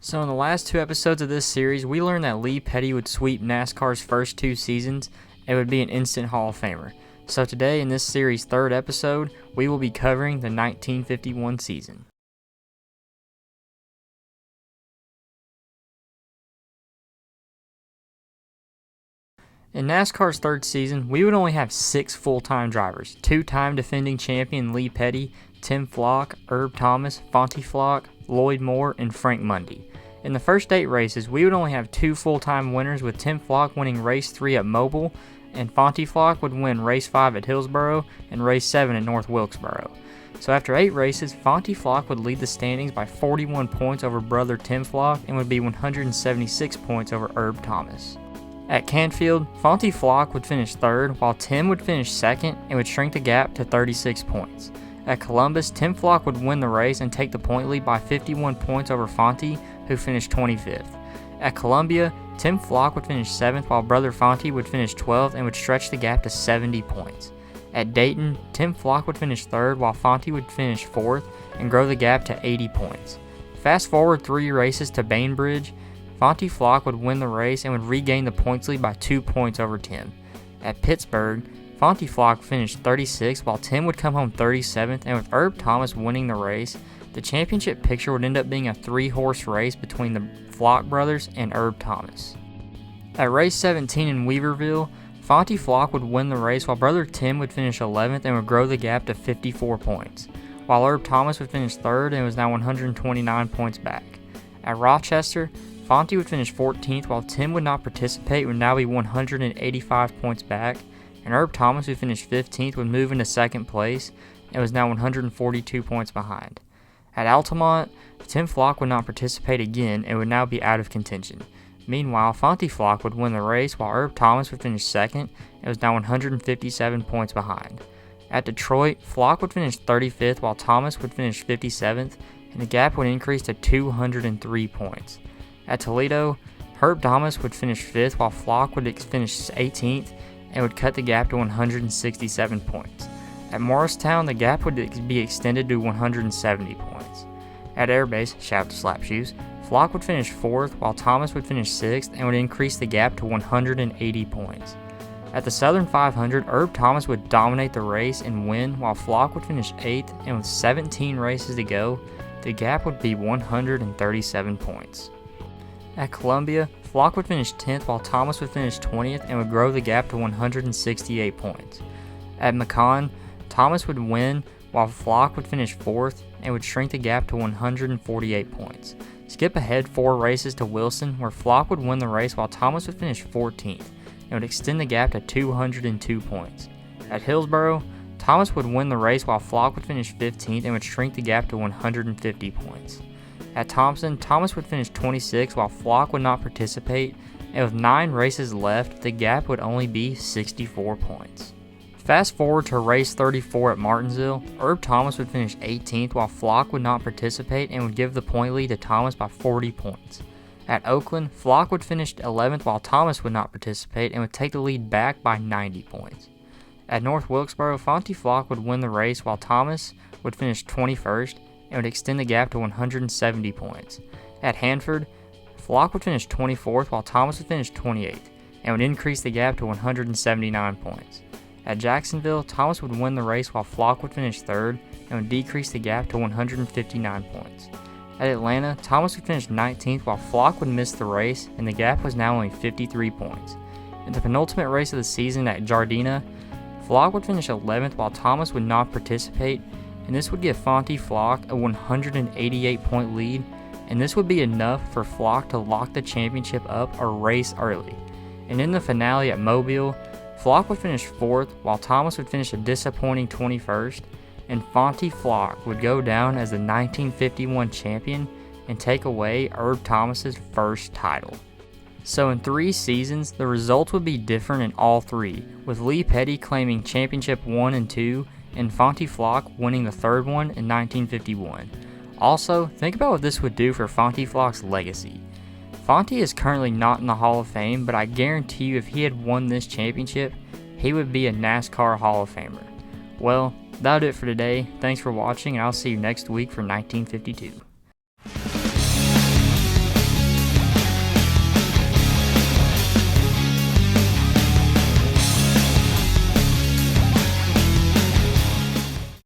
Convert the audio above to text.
So in the last two episodes of this series, we learned that Lee Petty would sweep NASCAR's first two seasons and would be an instant Hall of Famer. So today in this series' third episode, we will be covering the 1951 season. In NASCAR's third season, we would only have 6 full-time drivers: two-time defending champion Lee Petty, Tim Flock, Herb Thomas, Fonty Flock, Lloyd Moore, and Frank Mundy. In the first 8 races, we would only have 2 full-time winners, with Tim Flock winning race 3 at Mobile, and Fonty Flock would win race 5 at Hillsboro and race 7 at North Wilkesboro. So after 8 races, Fonty Flock would lead the standings by 41 points over brother Tim Flock and would be 176 points over Herb Thomas. At Canfield, Fonty Flock would finish 3rd, while Tim would finish 2nd and would shrink the gap to 36 points. At Columbus, Tim Flock would win the race and take the point lead by 51 points over Fonty, who finished 25th. At Columbia, Tim Flock would finish 7th, while brother Fonty would finish 12th and would stretch the gap to 70 points. At Dayton, Tim Flock would finish 3rd, while Fonty would finish 4th and grow the gap to 80 points. Fast forward 3 races to Bainbridge, Fonty Flock would win the race and would regain the points lead by 2 points over Tim. At Pittsburgh, Fonty Flock finished 36th, while Tim would come home 37th, and with Herb Thomas winning the race, the championship picture would end up being a 3-horse race between the Flock brothers and Herb Thomas. At race 17 in Weaverville, Fonty Flock would win the race, while brother Tim would finish 11th and would grow the gap to 54 points, while Herb Thomas would finish 3rd and was now 129 points back. At Rochester, Fonty would finish 14th, while Tim would not participate, would now be 185 points back, and Herb Thomas, who finished 15th, would move into 2nd place and was now 142 points behind. At Altamont, Tim Flock would not participate again and would now be out of contention. Meanwhile, Fonty Flock would win the race, while Herb Thomas would finish 2nd and was now 157 points behind. At Detroit, Flock would finish 35th, while Thomas would finish 57th, and the gap would increase to 203 points. At Toledo, Herb Thomas would finish 5th, while Flock would finish 18th and would cut the gap to 167 points. At Morristown, the gap would be extended to 170 points. At Airbase, shout out to Slapshoes, Flock would finish 4th, while Thomas would finish 6th and would increase the gap to 180 points. At the Southern 500, Herb Thomas would dominate the race and win, while Flock would finish 8th, and with 17 races to go, the gap would be 137 points. At Columbia, Flock would finish 10th, while Thomas would finish 20th and would grow the gap to 168 points. At Macon, Thomas would win, while Flock would finish 4th and would shrink the gap to 148 points. Skip ahead 4 races to Wilson, where Flock would win the race while Thomas would finish 14th and would extend the gap to 202 points. At Hillsboro, Thomas would win the race while Flock would finish 15th and would shrink the gap to 150 points. At Thompson, Thomas would finish 26th, while Flock would not participate, and with 9 races left, the gap would only be 64 points. Fast forward to race 34 at Martinsville, Herb Thomas would finish 18th, while Flock would not participate and would give the point lead to Thomas by 40 points. At Oakland, Flock would finish 11th, while Thomas would not participate and would take the lead back by 90 points. At North Wilkesboro, Fonty Flock would win the race, while Thomas would finish 21st and would extend the gap to 170 points. At Hanford, Flock would finish 24th, while Thomas would finish 28th and would increase the gap to 179 points. At Jacksonville, Thomas would win the race while Flock would finish 3rd and would decrease the gap to 159 points. At Atlanta, Thomas would finish 19th, while Flock would miss the race and the gap was now only 53 points. In the penultimate race of the season at Jardina, Flock would finish 11th, while Thomas would not participate, and this would give Fonty Flock a 188 point lead, and this would be enough for Flock to lock the championship up a race early. And in the finale at Mobile, Flock would finish 4th, while Thomas would finish a disappointing 21st, and Fonty Flock would go down as the 1951 champion and take away Herb Thomas's first title. So in 3 seasons, the results would be different in all 3, with Lee Petty claiming championship 1 and 2, and Fonty Flock winning the 3rd one in 1951. Also, think about what this would do for Fonty Flock's legacy. Fonty is currently not in the Hall of Fame, but I guarantee you if he had won this championship, he would be a NASCAR Hall of Famer. Well, that'll do it for today. Thanks for watching, and I'll see you next week for 1952.